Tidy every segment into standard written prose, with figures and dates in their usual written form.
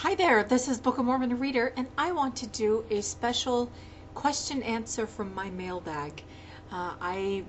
Hi there, this is Book of Mormon Reader, and I want to do a special question answer from my mailbag. I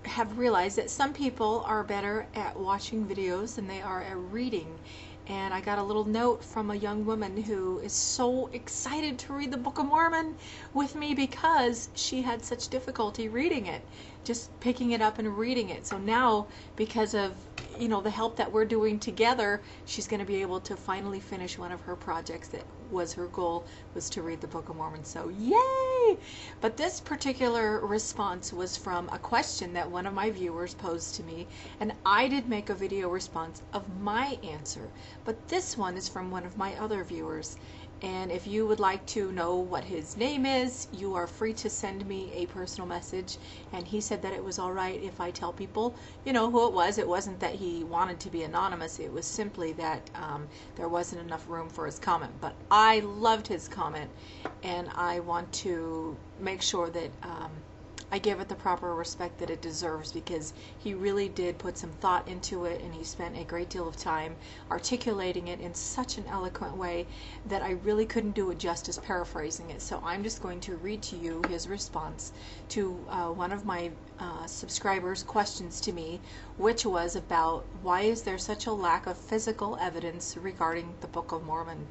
have realized that some people are better at watching videos than they are at reading. And I got a little note from a young woman who is so excited to read the Book of Mormon with me because she had such difficulty reading it, just picking it up and reading it. So now, because of the help that we're doing together, she's going to be able to finally finish one of her projects that was her goal, was to read the Book of Mormon. So yay! But this particular response was from a question that one of my viewers posed to me, and I did make a video response of my answer. But this one is from one of my other viewers. And if you would like to know what his name is, you are free to send me a personal message. And he said that it was all right if I tell people, who it was. It wasn't that he wanted to be anonymous. It was simply that there wasn't enough room for his comment. But I loved his comment, and I want to make sure that I give it the proper respect that it deserves, because he really did put some thought into it, and he spent a great deal of time articulating it in such an eloquent way that I really couldn't do it justice paraphrasing it. So I'm just going to read to you his response to one of my subscribers' questions to me, which was about why is there such a lack of physical evidence regarding the Book of Mormon.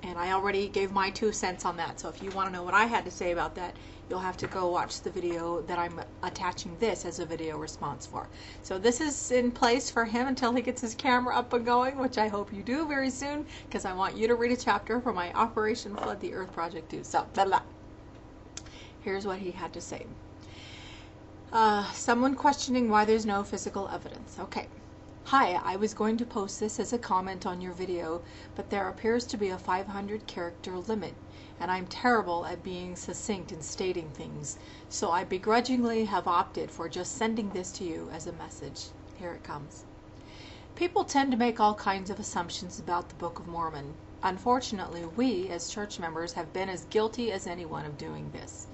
And I already gave my 2 cents on that, so if you want to know what I had to say about that, you'll have to go watch the video that I'm attaching this as a video response for. So this is in place for him until he gets his camera up and going, which I hope you do very soon, because I want you to read a chapter for my Operation Flood the Earth project too. So, blah, blah. Here's what he had to say. Someone questioning why there's no physical evidence. Okay. Hi, I was going to post this as a comment on your video, but there appears to be a 500 character limit, and I'm terrible at being succinct in stating things, so I begrudgingly have opted for just sending this to you as a message. Here it comes. People tend to make all kinds of assumptions about the Book of Mormon. Unfortunately, we, as church members, have been as guilty as anyone of doing this.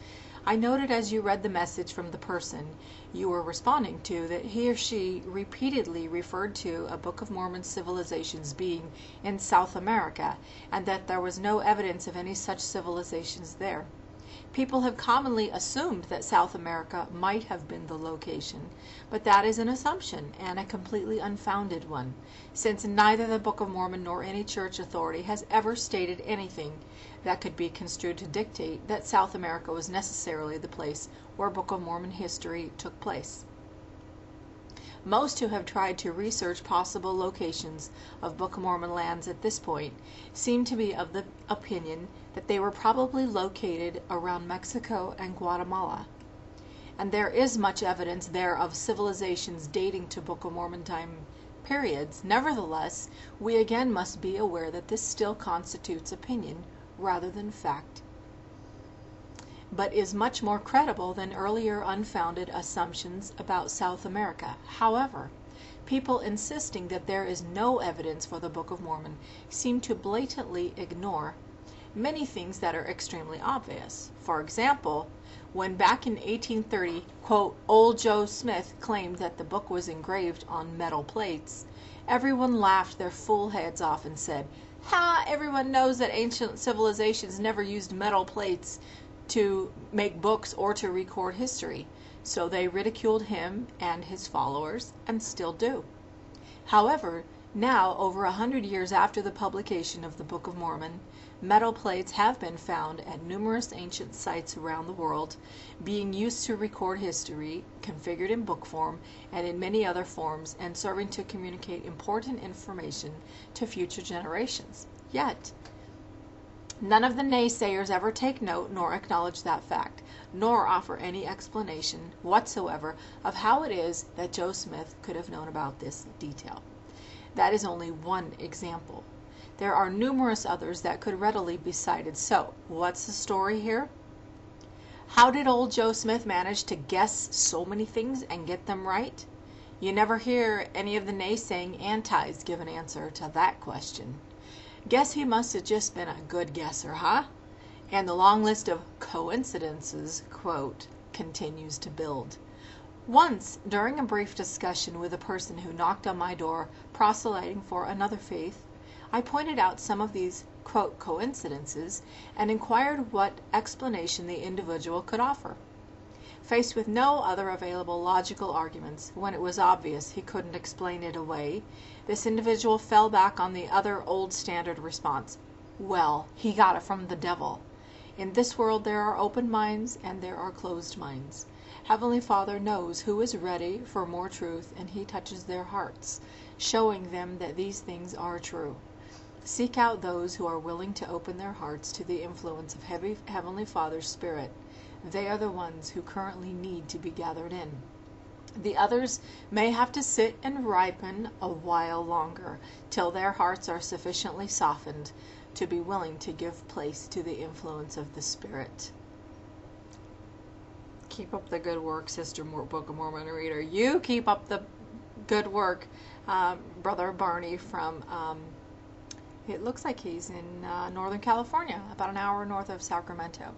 I noted as you read the message from the person you were responding to that he or she repeatedly referred to a Book of Mormon civilizations being in South America, and that there was no evidence of any such civilizations there. People have commonly assumed that South America might have been the location, but that is an assumption, and a completely unfounded one, since neither the Book of Mormon nor any church authority has ever stated anything that could be construed to dictate that South America was necessarily the place where Book of Mormon history took place. Most who have tried to research possible locations of Book of Mormon lands at this point seem to be of the opinion that they were probably located around Mexico and Guatemala. And there is much evidence there of civilizations dating to Book of Mormon time periods. Nevertheless, we again must be aware that this still constitutes opinion rather than fact, but is much more credible than earlier unfounded assumptions about South America. However, people insisting that there is no evidence for the Book of Mormon seem to blatantly ignore many things that are extremely obvious. For example, when back in 1830, quote, old Joe Smith claimed that the book was engraved on metal plates, everyone laughed their fool heads off and said, "Ha, everyone knows that ancient civilizations never used metal plates to make books or to record history." So they ridiculed him and his followers, and still do. However, now, over 100 years after the publication of the Book of Mormon, metal plates have been found at numerous ancient sites around the world, being used to record history, configured in book form, and in many other forms, and serving to communicate important information to future generations. Yet, none of the naysayers ever take note nor acknowledge that fact, nor offer any explanation whatsoever of how it is that Joe Smith could have known about this detail. That is only one example. There are numerous others that could readily be cited. So, what's the story here? How did old Joe Smith manage to guess so many things and get them right? You never hear any of the naysaying antis give an answer to that question. Guess he must have just been a good guesser, huh? And the long list of coincidences, quote, continues to build. Once, during a brief discussion with a person who knocked on my door proselyting for another faith, I pointed out some of these, quote, coincidences and inquired what explanation the individual could offer. Faced with no other available logical arguments, when it was obvious he couldn't explain it away, this individual fell back on the other old standard response. Well, he got it from the devil. In this world there are open minds and there are closed minds. Heavenly Father knows who is ready for more truth, and he touches their hearts, showing them that these things are true. Seek out those who are willing to open their hearts to the influence of Heavenly Father's Spirit. They are the ones who currently need to be gathered in. The others may have to sit and ripen a while longer, till their hearts are sufficiently softened to be willing to give place to the influence of the Spirit. Keep up the good work, Sister Book of Mormon reader. You keep up the good work, Brother Barney from, it looks like he's in Northern California, about an hour north of Sacramento.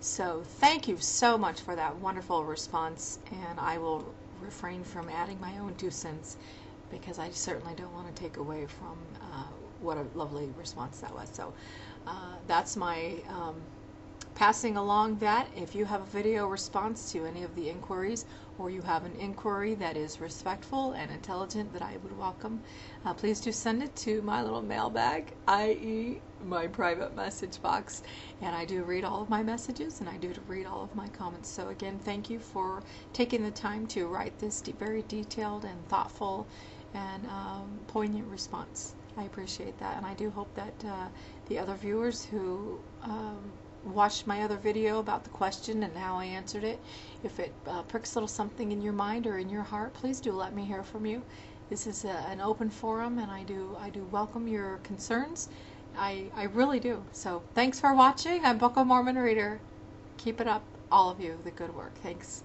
So thank you so much for that wonderful response, and I will refrain from adding my own 2 cents because I certainly don't want to take away from what a lovely response that was. So that's my passing along that. If you have a video response to any of the inquiries, or you have an inquiry that is respectful and intelligent that I would welcome, please do send it to my little mailbag, i.e. my private message box, and I do read all of my messages and I do read all of my comments. So again, thank you for taking the time to write this very detailed and thoughtful and poignant response. I appreciate that, and I do hope that the other viewers who watched my other video about the question and how I answered it, if it pricks a little something in your mind or in your heart, please do let me hear from you. This is an open forum, and I do welcome your concerns. I really do. So thanks for watching. I'm Book of Mormon reader. Keep it up, all of you, the good work. Thanks.